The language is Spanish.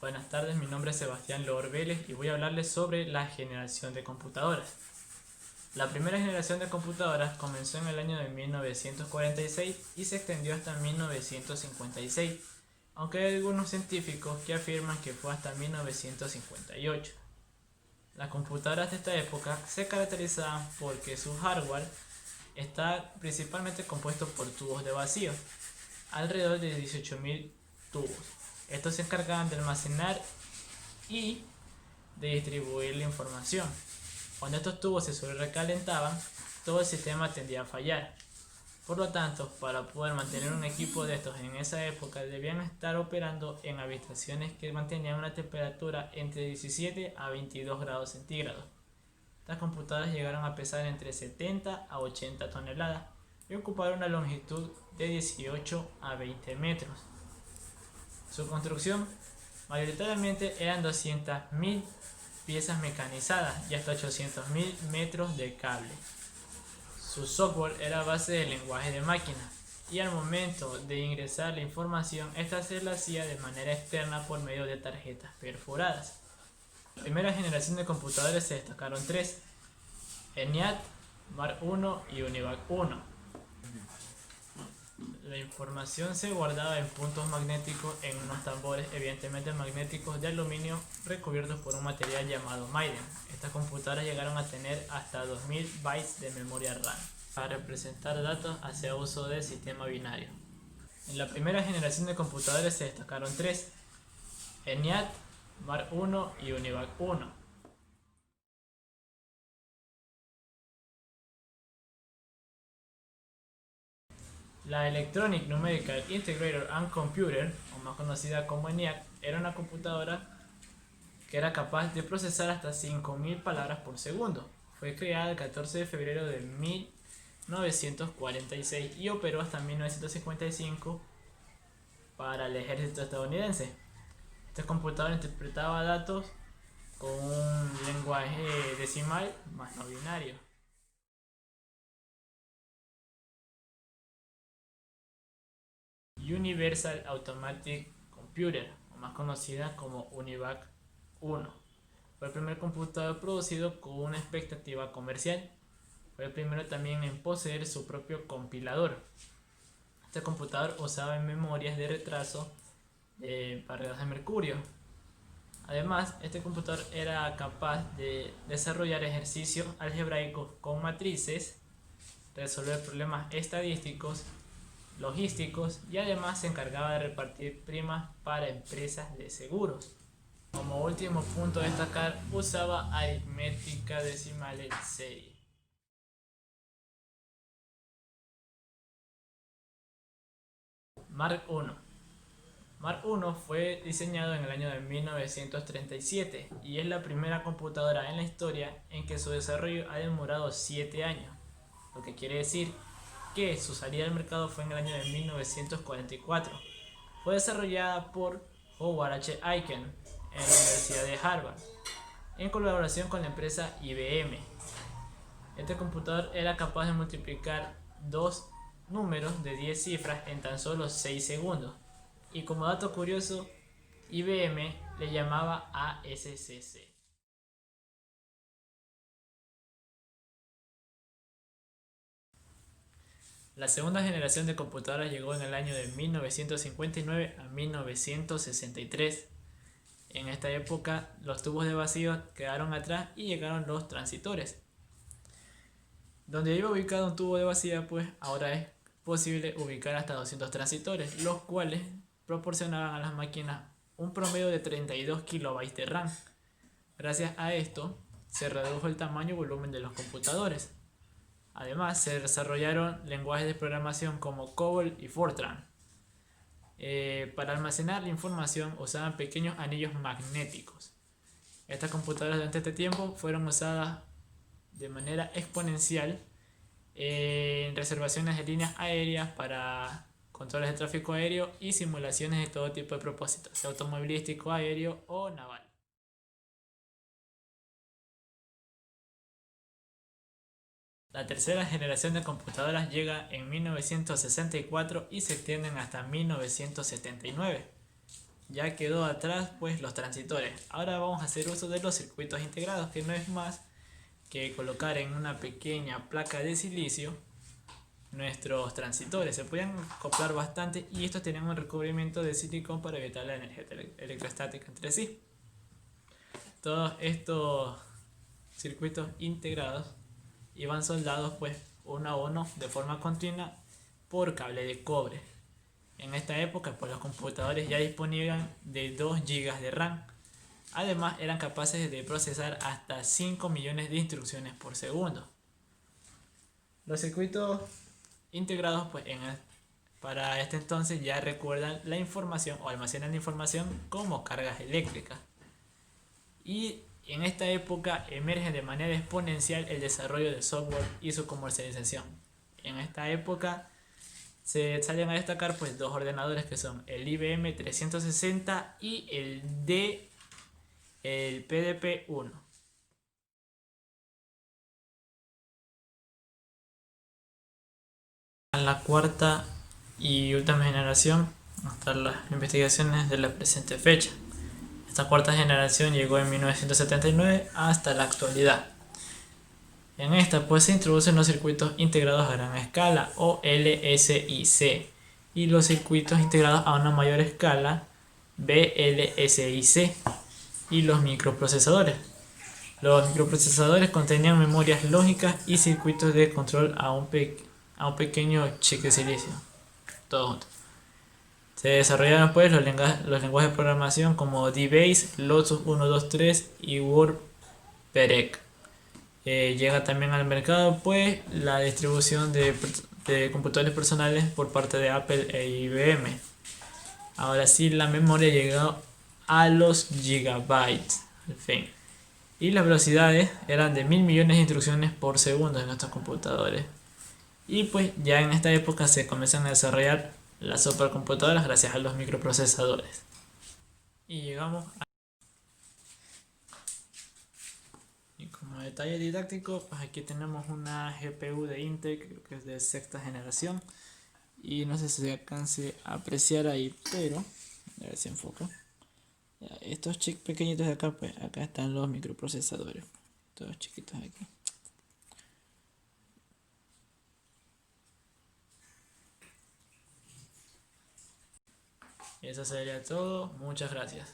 Buenas tardes, mi nombre es Sebastián Loor Vélez y voy a hablarles sobre la generación de computadoras. La primera generación de computadoras comenzó en el año de 1946 y se extendió hasta 1956, aunque hay algunos científicos que afirman que fue hasta 1958. Las computadoras de esta época se caracterizaban porque su hardware está principalmente compuesto por tubos de vacío, alrededor de 18.000 tubos. Estos se encargaban de almacenar y de distribuir la información. Cuando estos tubos se sobrecalentaban, todo el sistema tendía a fallar. Por lo tanto, para poder mantener un equipo de estos en esa época, debían estar operando en habitaciones que mantenían una temperatura entre 17 a 22 grados centígrados. Estas computadoras llegaron a pesar entre 70 a 80 toneladas y ocuparon una longitud de 18 a 20 metros. Su construcción mayoritariamente eran 200.000 piezas mecanizadas y hasta 800.000 metros de cable. Su software era a base de lenguaje de máquina y al momento de ingresar la información, esta se la hacía de manera externa por medio de tarjetas perforadas. La primera generación de computadores se destacaron tres: ENIAC, Mark I y UNIVAC I. La información se guardaba en puntos magnéticos en unos tambores evidentemente magnéticos de aluminio recubiertos por un material llamado Maiden. Estas computadoras llegaron a tener hasta 2000 bytes de memoria RAM. Para representar datos hacía uso del sistema binario. En la primera generación de computadores se destacaron tres: ENIAC, Mark I y UNIVAC I. La Electronic Numerical Integrator and Computer, o más conocida como ENIAC, era una computadora que era capaz de procesar hasta 5000 palabras por segundo. Fue creada el 14 de febrero de 1946 y operó hasta 1955 para el ejército estadounidense. Esta computadora interpretaba datos con un lenguaje decimal más no binario. Universal Automatic Computer, o más conocida como UNIVAC I. Fue el primer computador producido con una expectativa comercial. Fue el primero también en poseer su propio compilador. Este computador usaba memorias de retraso de barreras de mercurio. Además, este computador era capaz de desarrollar ejercicios algebraicos con matrices, resolver problemas estadísticos, logísticos y además se encargaba de repartir primas para empresas de seguros. Como último punto a destacar, usaba aritmética decimal en serie. Mark I. Mark I fue diseñado en el año de 1937 y es la primera computadora en la historia en que su desarrollo ha demorado 7 años, lo que quiere decir que su salida al mercado fue en el año de 1944. Fue desarrollada por Howard H. Aiken en la Universidad de Harvard, en colaboración con la empresa IBM. Este computador era capaz de multiplicar dos números de 10 cifras en tan solo 6 segundos. Y como dato curioso, IBM le llamaba ASCC. La segunda generación de computadoras llegó en el año de 1959 a 1963. En esta época los tubos de vacío quedaron atrás y llegaron los transistores. Donde iba ubicado un tubo de vacío, pues ahora es posible ubicar hasta 200 transistores, los cuales proporcionaban a las máquinas un promedio de 32 kilobytes de RAM. Gracias a esto se redujo el tamaño y volumen de los computadores. Además, se desarrollaron lenguajes de programación como COBOL y Fortran. Para almacenar la información usaban pequeños anillos magnéticos. Estas computadoras durante este tiempo fueron usadas de manera exponencial en reservaciones de líneas aéreas para controles de tráfico aéreo y simulaciones de todo tipo de propósitos, sea automovilístico, aéreo o naval. La tercera generación de computadoras llega en 1964 y se extienden hasta 1979. ya quedó atrás pues los transistores. Ahora vamos a hacer uso de los circuitos integrados, que no es más que colocar en una pequeña placa de silicio nuestros transistores. Se pueden acoplar bastante y estos tienen un recubrimiento de silicón para evitar la energía electrostática entre sí. Todos estos circuitos integrados iban soldados pues uno a uno de forma continua por cable de cobre. En esta época pues los computadores ya disponían de 2 GB de RAM. Además eran capaces de procesar hasta 5 millones de instrucciones por segundo. Los circuitos integrados pues para este entonces ya recuerdan la información o almacenan la información como cargas eléctricas. Y en esta época emerge de manera exponencial el desarrollo de software y su comercialización. En esta época se salen a destacar pues dos ordenadores que son el IBM 360 y el PDP-1. En la cuarta y última generación hasta las investigaciones de la presente fecha. Esta cuarta generación llegó en 1979 hasta la actualidad. En esta pues se introducen los circuitos integrados a gran escala o LSIC y los circuitos integrados a una mayor escala VLSIC y los microprocesadores. Los microprocesadores contenían memorias lógicas y circuitos de control a un pequeño chip de silicio. Todo junto. Se desarrollaron pues los lenguajes de programación como DBase, Lotus 123 y WordPerec. Llega también al mercado pues la distribución de computadores personales por parte de Apple e IBM. Ahora sí, la memoria llegó a los gigabytes, al fin. Y las velocidades eran de 1000 millones de instrucciones por segundo en estos computadores. Y pues ya en esta época se comienzan a desarrollar las supercomputadoras gracias a los microprocesadores. Y llegamos a... Y como detalle didáctico, pues aquí tenemos una GPU de Intel, creo que es de sexta generación. Y no sé si se alcance a apreciar ahí, pero a ver si enfoco. Estos chips pequeñitos de acá, pues acá están los microprocesadores. Todos chiquitos aquí. Y eso sería todo. Muchas gracias.